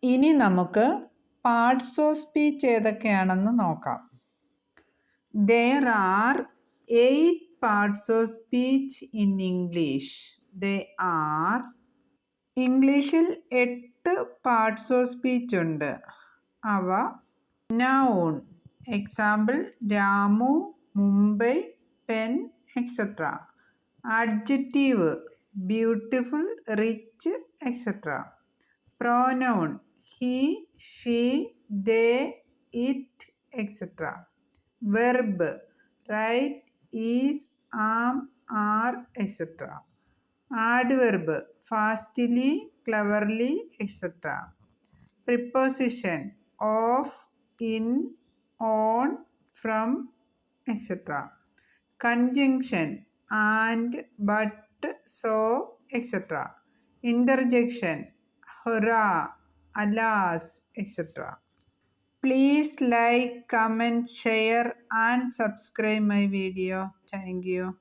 ഇനി നമുക്ക് parts of speech ഏതൊക്കെയാണെന്ന് നോക്കാം. There are 8 parts of speech in English. They are ഇംഗ്ലീഷിൽ 8 പാർട്സ് ഓഫ് സ്പീച്ച് ഉണ്ട്. അവ noun, example Ramu, Mumbai, pen, etcetera. Adjective beautiful, rich, etcetera. pronoun he, she, they, it, etc. verb write, is, am, are, etc. adverb fastly, cleverly, etc. preposition of, in, on, from, etc. conjunction and, but, so, etc. interjection hurrah, alas, etc. Please like, comment, share and subscribe my video. Thank you.